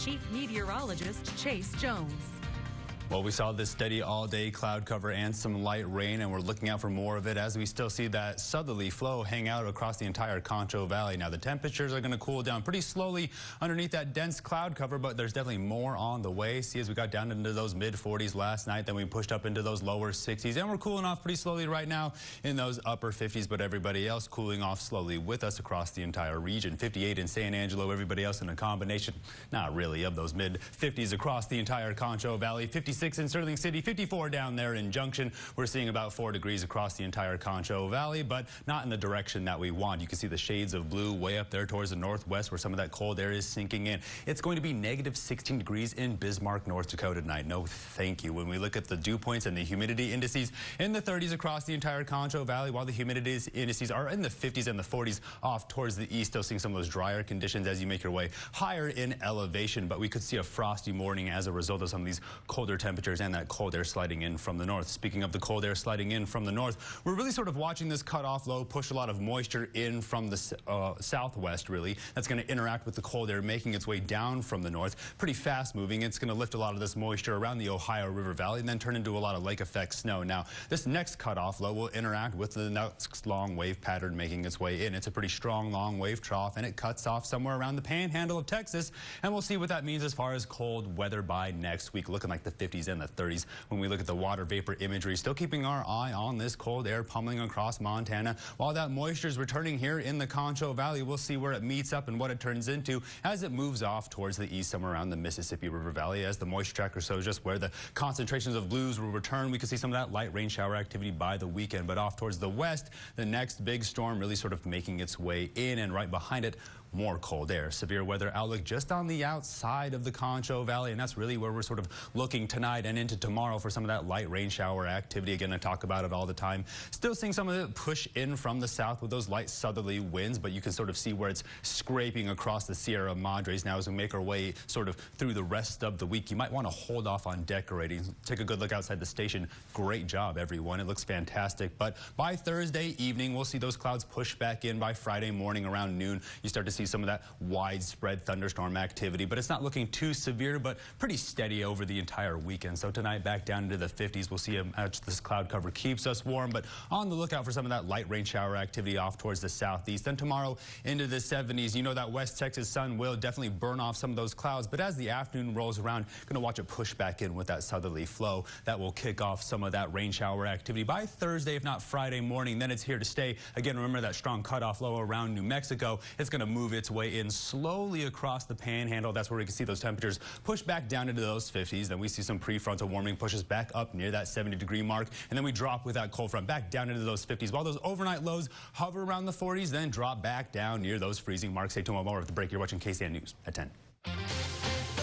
Chief Meteorologist Chase Jones. Well, we saw this steady all-day cloud cover and some light rain, and we're looking out for more of it as we still see that southerly flow hang out across the entire Concho Valley. Now, the temperatures are going to cool down pretty slowly underneath that dense cloud cover, but there's definitely more on the way. See, as we got down into those mid-40s last night, then we pushed up into those lower 60s, and we're cooling off pretty slowly right now in those upper 50s, but everybody else cooling off slowly with us across the entire region. 58 in San Angelo, everybody else in a combination, not really, of those mid-50s across the entire Concho Valley. 56 in Sterling City, 54 down there in Junction. We're seeing about 4 degrees across the entire Concho Valley, but not in the direction that we want. You can see the shades of blue way up there towards the northwest where some of that cold air is sinking in. It's going to be negative 16 degrees in Bismarck, North Dakota tonight. No, thank you. When we look at the dew points and the humidity indices in the 30s across the entire Concho Valley, while the humidity indices are in the 50s and the 40s off towards the east, still seeing some of those drier conditions as you make your way higher in elevation, but we could see a frosty morning as a result of some of these colder temperatures and that cold air sliding in from the north. Speaking of the cold air sliding in from the north, we're really sort of watching this cutoff low push a lot of moisture in from the southwest, really. That's going to interact with the cold air making its way down from the north. Pretty fast moving. It's going to lift a lot of this moisture around the Ohio River Valley and then turn into a lot of lake effect snow. Now, this next cutoff low will interact with the next long wave pattern making its way in. It's a pretty strong long wave trough, and it cuts off somewhere around the panhandle of Texas, and we'll see what that means as far as cold weather by next week, looking like the 50s and the 30s. When we look at the water vapor imagery, still keeping our eye on this cold air pummeling across Montana. While that moisture is returning here in the Concho Valley, we'll see where it meets up and what it turns into as it moves off towards the east, somewhere around the Mississippi River Valley. As the moisture tracker shows just where the concentrations of blues will return, we can see some of that light rain shower activity by the weekend. But off towards the west, the next big storm really sort of making its way in, and right behind it, more cold air. Severe weather outlook just on the outside of the Concho Valley, and that's really where we're sort of looking tonight and into tomorrow for some of that light rain shower activity. Again, I talk about it all the time. Still seeing some of it push in from the south with those light southerly winds, but you can sort of see where it's scraping across the Sierra Madres now as we make our way sort of through the rest of the week. You might want to hold off on decorating. Take a good look outside the station. Great job, everyone. It looks fantastic. But by Thursday evening, we'll see those clouds push back in. By Friday morning around noon, you start to see some of that widespread thunderstorm activity, but it's not looking too severe, but pretty steady over the entire weekend. So tonight back down into the 50s. We'll see how much this cloud cover keeps us warm, but on the lookout for some of that light rain shower activity off towards the southeast. Then tomorrow into the 70s. You know that West Texas sun will definitely burn off some of those clouds, but as the afternoon rolls around, going to watch it push back in with that southerly flow. That will kick off some of that rain shower activity by Thursday, if not Friday morning. Then it's here to stay. Again, remember that strong cutoff low around New Mexico. It's going to move its way in slowly across the panhandle. That's where we can see those temperatures push back down into those 50s. Then we see some prefrontal warming pushes back up near that 70-degree mark, and then we drop with that cold front back down into those 50s. While those overnight lows hover around the 40s, then drop back down near those freezing marks. Stay tuned more at the break. You're watching KSAN News at 10.